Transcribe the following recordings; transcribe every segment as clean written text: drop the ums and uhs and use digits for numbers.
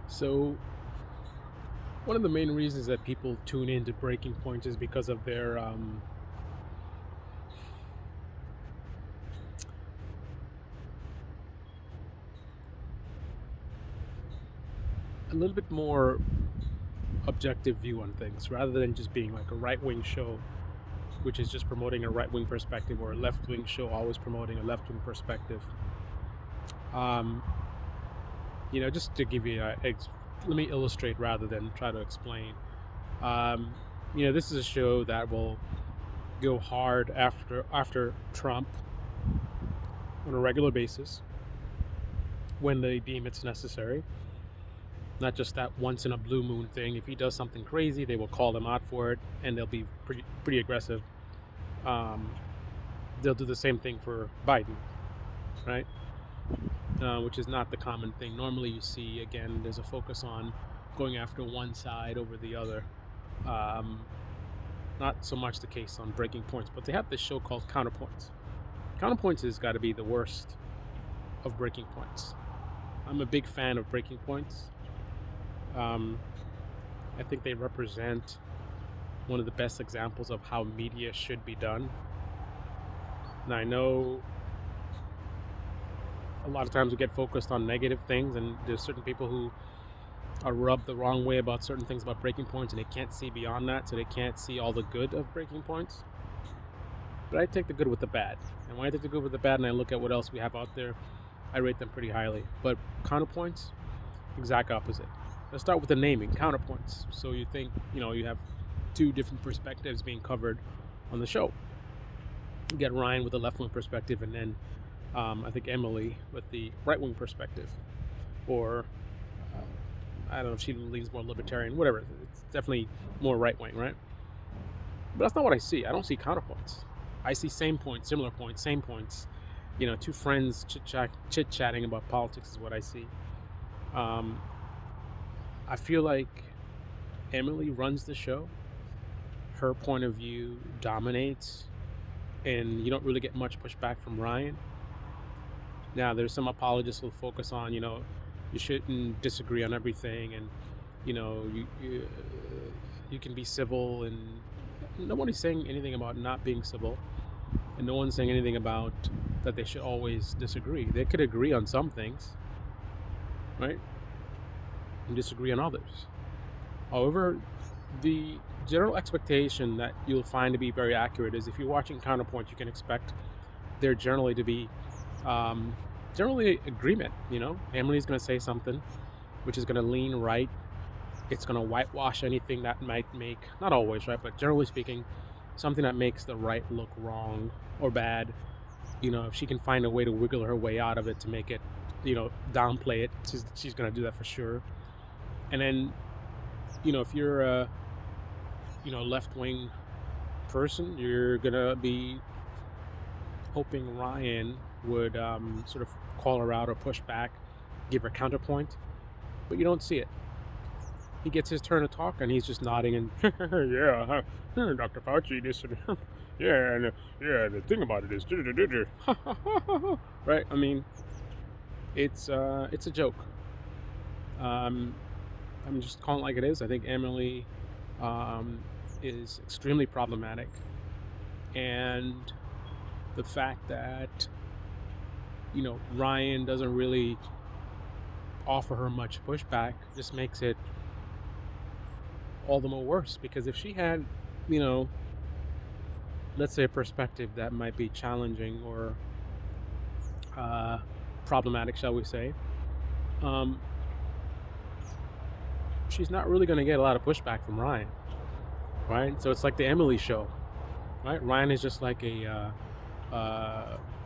So, one of the main reasons that people tune into Breaking Point is because of their a little bit more objective view on things, rather than just being like a right wing show, which is just promoting a right wing perspective, or a left wing show always promoting a left wing perspective. Um, just to give you let me illustrate rather than try to explain. Um, this is a show that will go hard after Trump on a regular basis when they deem it's necessary. Not just that once in a blue moon thing. If he does something crazy, they will call him out for it, and they'll be pretty aggressive. Um, they'll do the same thing for Biden, right? Which is not the common thing. Normally, you see again, there's a focus on going after one side over the other. Um, Not so much the case on Breaking Points, but they have this show called Counterpoints. Counterpoints has got to be the worst of Breaking Points. I'm a big fan of Breaking Points. Um, I think they represent one of the best examples of how media should be done. And I know a lot of times we get focused on negative things, and there's certain people who are rubbed the wrong way about certain things about Breaking Points, and they can't see beyond that, so they can't see all the good of Breaking Points. But I take the good with the bad. And when I take the good with the bad and I look at what else we have out there, I rate them pretty highly. But Counterpoints, exact opposite. Let's start with the naming, Counterpoints. So you think, you have two different perspectives being covered on the show. You get Ryan with the left-wing perspective, and then I think Emily with the right-wing perspective. Or, I don't know if she leans more libertarian, whatever. It's definitely more right-wing, right? But that's not what I see. I don't see counterpoints. I see same points, similar points, same points. Two friends chit-chatting about politics is what I see. I feel like Emily runs the show. Her point of view dominates, and you don't really get much pushback from Ryan. Now, there's some apologists who focus on, you shouldn't disagree on everything, and you can be civil, and nobody's saying anything about not being civil, and no one's saying anything about that they should always disagree. They could agree on some things, right, and disagree on others. However, the general expectation that you'll find to be very accurate is if you're watching Counterpoint, you can expect there generally to be generally agreement. Emily's going to say something which is going to lean right. It's going to whitewash anything that might make, not always, right, but generally speaking, something that makes the right look wrong or bad. If she can find a way to wiggle her way out of it to make it, downplay it, she's going to do that for sure. And then, if you're a, left-wing person, you're going to be hoping Ryan would sort of call her out or push back, give her counterpoint, but you don't see it. He gets his turn to talk, and he's just nodding and yeah, Dr. Fauci, this, yeah, and the thing about it is, right? I mean, it's a joke. I'm just calling it like it is. I think Emily is extremely problematic, and the fact that Ryan doesn't really offer her much pushback just makes it all the more worse, because if she had, let's say a perspective that might be challenging or problematic, shall we say, she's not really going to get a lot of pushback from Ryan, right? So it's like the Emily show, right? Ryan is just like a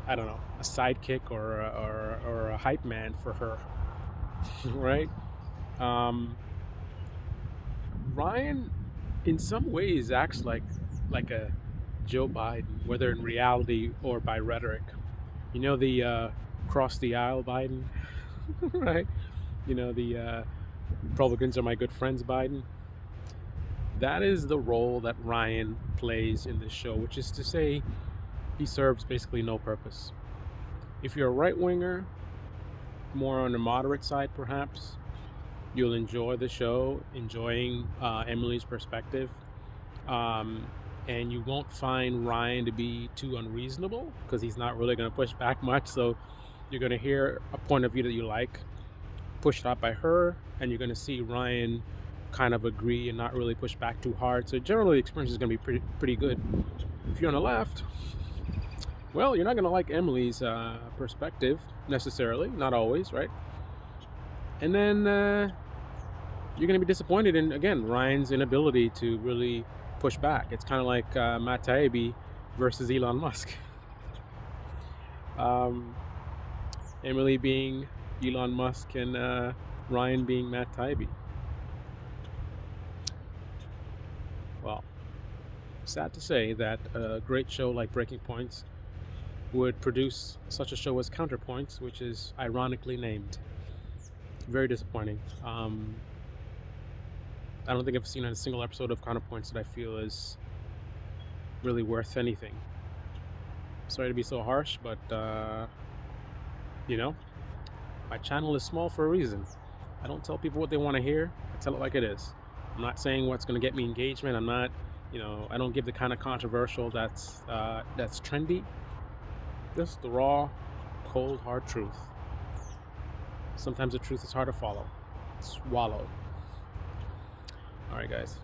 I don't know, a sidekick or a hype man for her, right? Ryan, in some ways, acts like a Joe Biden, whether in reality or by rhetoric. The cross the aisle Biden, right? The Republicans are my good friends Biden. That is the role that Ryan plays in this show, which is to say, he serves basically no purpose. If you're a right winger, more on the moderate side, perhaps, you'll enjoy the show, enjoying Emily's perspective. Um, and you won't find Ryan to be too unreasonable because he's not really going to push back much. So you're going to hear a point of view that you like pushed out by her, and you're going to see Ryan kind of agree and not really push back too hard. So generally, the experience is going to be pretty good. If you're on the left, well, you're not going to like Emily's perspective necessarily, not always, right? And then you're going to be disappointed in, again, Ryan's inability to really push back. It's kind of like Matt Taibbi versus Elon Musk. Emily being Elon Musk and Ryan being Matt Taibbi. Well, sad to say that a great show like Breaking Points would produce such a show as Counterpoints, which is ironically named. Very disappointing. I don't think I've seen a single episode of Counterpoints that I feel is really worth anything. Sorry to be so harsh, but my channel is small for a reason. I don't tell people what they want to hear. I tell it like it is. I'm not saying what's going to get me engagement. I'm not, I don't give the kind of controversial that's trendy. Just the raw, cold, hard truth. Sometimes the truth is hard to follow. Swallow. All right, guys.